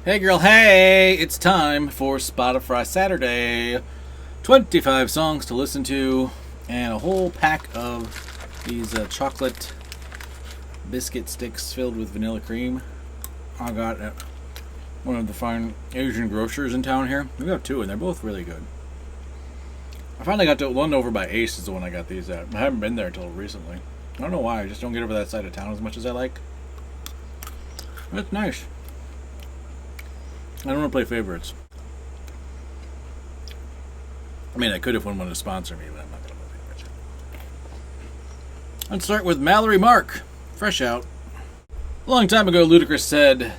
Hey girl, hey! It's time for Spotify Saturday. 25 songs to listen to, and a whole pack of these chocolate biscuit sticks filled with vanilla cream. I got at one of the fine Asian grocers in town here. We got two, and they're both really good. I finally got to one over by Ace is the one I got these at. I haven't been there until recently. I don't know why, I just don't get over that side of town as much as I like. It's nice. I don't want to play favorites. I mean, I could if one wanted to sponsor me, but I'm not going to play favorites. Let's start with Mallory Mark. Fresh out. A long time ago, Ludacris said,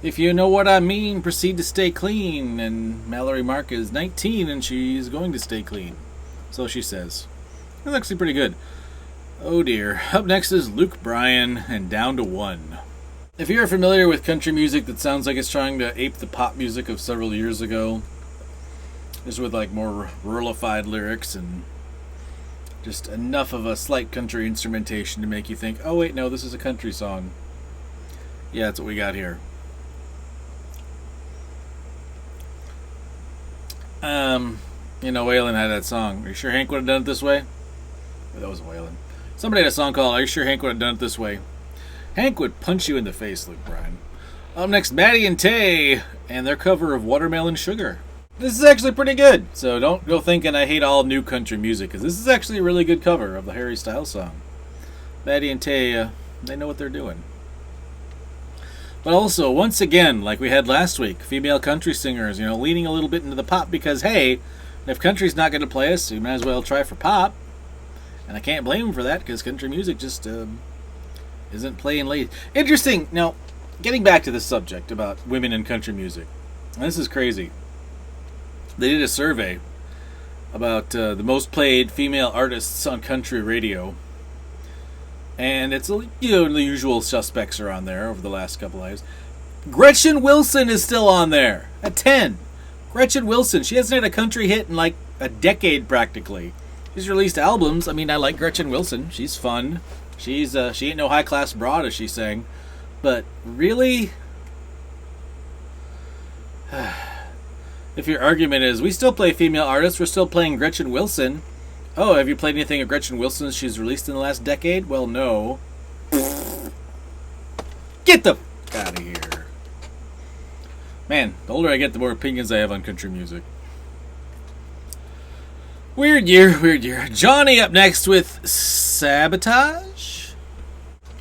"If you know what I mean, proceed to stay clean." And Mallory Mark is 19 and she's going to stay clean. So she says. That's actually pretty good. Oh dear. Up next is Luke Bryan and Down to One. If you're familiar with country music that sounds like it's trying to ape the pop music of several years ago, just with like more ruralified lyrics and just enough of a slight country instrumentation to make you think, oh wait, no, this is a country song. Yeah, that's what we got here. Waylon had that song. Are you sure Hank would have done it this way? Oh, that was Waylon. Somebody had a song called Are You Sure Hank Would Have Done It This Way? Hank would punch you in the face, Luke Bryan. Up next, Maddie and Tay, and their cover of Watermelon Sugar. This is actually pretty good, so don't go thinking I hate all new country music, because this is actually a really good cover of the Harry Styles song. Maddie and Tay, they know what they're doing. But also, once again, like we had last week, female country singers, leaning a little bit into the pop, because, hey, if country's not going to play us, we might as well try for pop. And I can't blame them for that, because country music just isn't playing late. Interesting. Now, getting back to the subject about women in country music. This is crazy. They did a survey about the most played female artists on country radio. And it's, the usual suspects are on there over the last couple of years. Gretchen Wilson is still on there at 10. Gretchen Wilson. She hasn't had a country hit in like a decade practically. She's released albums. I mean, I like Gretchen Wilson. She's fun. She ain't no high-class broad, as she's saying. But really? If your argument is, we still play female artists, we're still playing Gretchen Wilson. Oh, have you played anything of Gretchen Wilson she's released in the last decade? Well, no. Get the f*** out of here. Man, the older I get, the more opinions I have on country music. Weird year. JAWNY up next with Sabotage.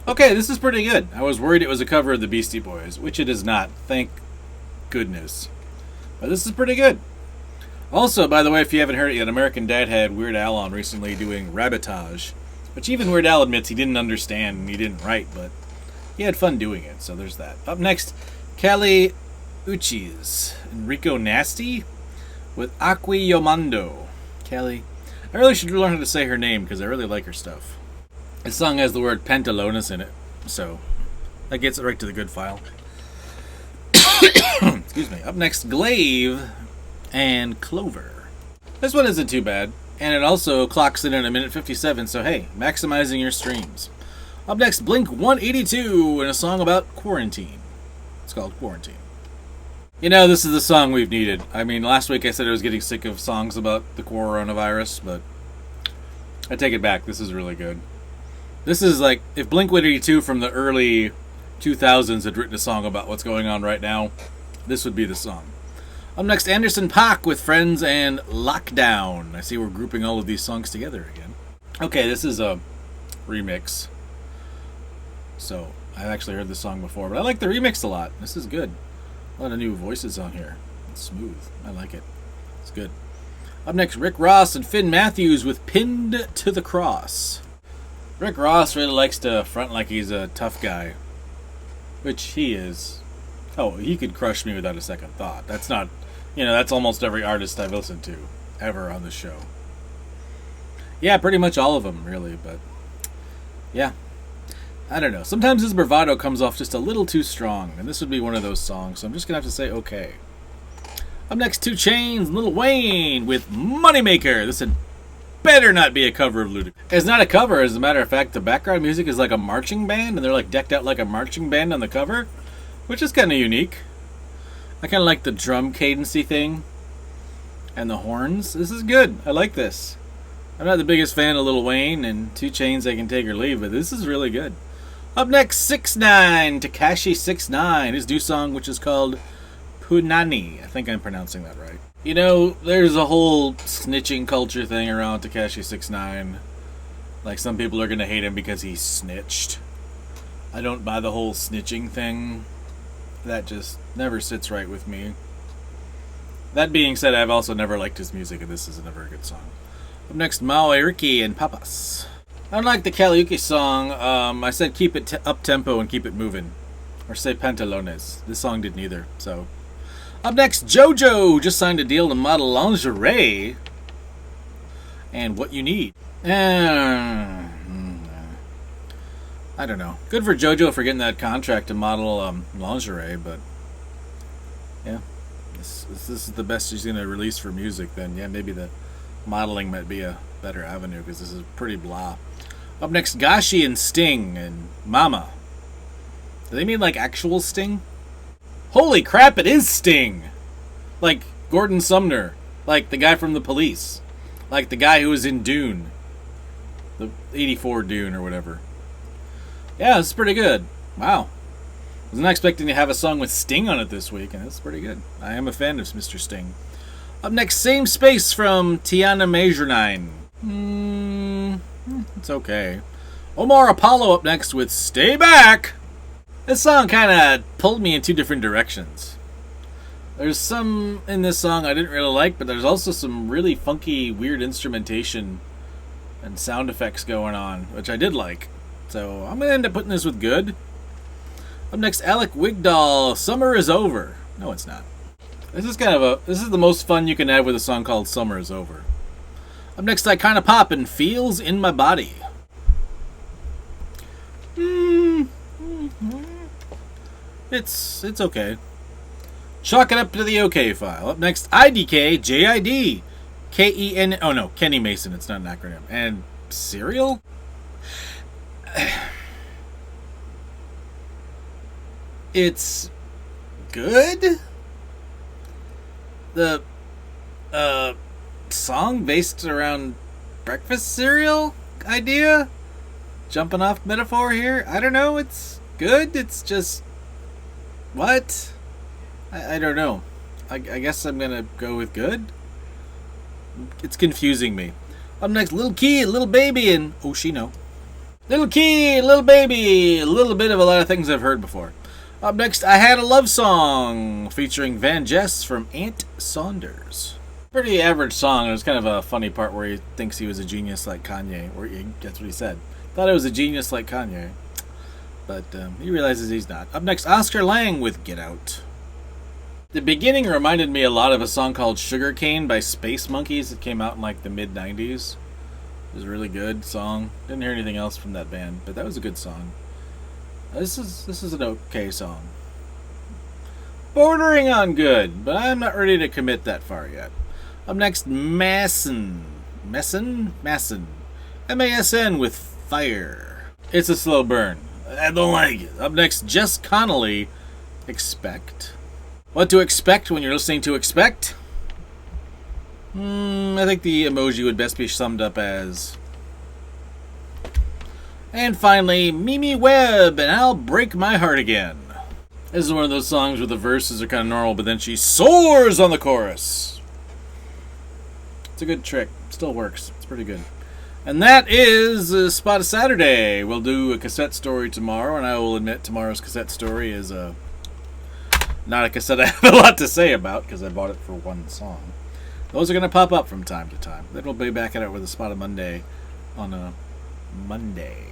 Okay, this is pretty good. I was worried it was a cover of the Beastie Boys, which it is not. Thank goodness. But this is pretty good. Also, by the way, if you haven't heard it yet, American Dad had Weird Al on recently doing Rabotage, which even Weird Al admits he didn't understand and he didn't write, but he had fun doing it, so there's that. Up next, Kelly Uchis and Rico Nasty with Aquilomando. Kelly. I really should learn how to say her name because I really like her stuff. This song has the word Pantalones in it, so that gets it right to the good file. Excuse me. Up next, Glaive and Clover. This one isn't too bad, and it also clocks in at a minute 57, so hey, maximizing your streams. Up next, Blink 182 and a song about quarantine. It's called Quarantine. This is the song we've needed. I mean, last week I said I was getting sick of songs about the coronavirus, but I take it back. This is really good. This is like, if Blink-182 from the early 2000s had written a song about what's going on right now, this would be the song. Up next, Anderson .Paak with Friends and Lockdown. I see we're grouping all of these songs together again. Okay, this is a remix. So, I've actually heard this song before, but I like the remix a lot. This is good. A lot of new voices on here. It's smooth. I like it. It's good. Up next, Rick Ross and Finn Matthews with Pinned to the Cross. Rick Ross really likes to front like he's a tough guy. Which he is. Oh, he could crush me without a second thought. That's not... that's almost every artist I've listened to. Ever on the show. Yeah, pretty much all of them, really. But, yeah. I don't know. Sometimes his bravado comes off just a little too strong, and this would be one of those songs, so I'm just going to have to say okay. Up next, 2 Chainz and Lil Wayne with Moneymaker. This had better not be a cover of Ludacris. It's not a cover, as a matter of fact. The background music is like a marching band, and they're like decked out like a marching band on the cover, which is kind of unique. I kind of like the drum cadency thing. And the horns. This is good. I like this. I'm not the biggest fan of Lil Wayne and 2 Chainz I can take or leave, but this is really good. Up next, 6ix9ine, Tekashi 6ix9ine, his new song, which is called Punani. I think I'm pronouncing that right. You know, there's a whole snitching culture thing around Tekashi 6ix9ine. Like, some people are going to hate him because he snitched. I don't buy the whole snitching thing. That just never sits right with me. That being said, I've also never liked his music, and this is a very good song. Up next, Mallory and Papas. Unlike the karaoke song, I said keep it up-tempo and keep it moving. Or say pantalones. This song did neither, so... Up next, JoJo just signed a deal to model lingerie. And What You Need. I don't know. Good for JoJo for getting that contract to model lingerie, but... Yeah. This is the best she's going to release for music, then yeah, maybe the modeling might be a better avenue, because this is pretty blah. Up next, GASHI and Sting and Mama. Do they mean like actual Sting? Holy crap, it is Sting! Like Gordon Sumner. Like the guy from The Police. Like the guy who was in Dune. The 84 Dune or whatever. Yeah, it's pretty good. Wow. I was not expecting to have a song with Sting on it this week, and that's pretty good. I am a fan of Mr. Sting. Up next, Same Space from Tiana Major 9. It's okay. Omar Apollo up next with Stay Back. This song kind of pulled me in 2 different directions. There's some in this song I didn't really like, but there's also some really funky, weird instrumentation and sound effects going on, which I did like. So I'm going to end up putting this with good. Up next, Alec Wigdahl, Summer Is Over. No, it's not. This is the most fun you can have with a song called Summer Is Over. Up next, Icona Pop and Feels in My Body. It's okay. Chalk it up to the okay file. Up next, IDK, JID, KEN, oh no, Kenny Mason, it's not an acronym. And Serial? It's good. The song based around breakfast cereal idea, jumping off metaphor here. I don't know. It's good. It's just what? I don't know. I guess I'm gonna go with good. It's confusing me. Up next, Lil Key, Lil Baby, and Oshino. Lil Key, Lil Baby, a little bit of a lot of things I've heard before. Up next, I Had a Love Song, featuring Van Jess from Aunt Saunders. Pretty average song. There's kind of a funny part where he thinks he was a genius like Kanye. That's what he said. Thought I was a genius like Kanye. But he realizes he's not. Up next, Oscar Lang with Get Out. The beginning reminded me a lot of a song called Sugarcane by Space Monkeys. It came out in like the mid-90s. It was a really good song. Didn't hear anything else from that band, but that was a good song. This is an okay song. Bordering on good, but I'm not ready to commit that far yet. Up next, MASN. MASN with Fire. It's a slow burn. I don't like it. Up next, Jess Connelly, Expect. What to expect when you're listening to Expect? I think the emoji would best be summed up as... And finally, Mimi Webb and I'll Break My Heart Again. This is one of those songs where the verses are kind of normal, but then she soars on the chorus. It's a good trick. Still works. It's pretty good. And that is Spot of Saturday. We'll do a cassette story tomorrow, and I will admit tomorrow's cassette story is not a cassette I have a lot to say about, because I bought it for one song. Those are going to pop up from time to time. Then we'll be back at it with a Spot of Monday on a Monday.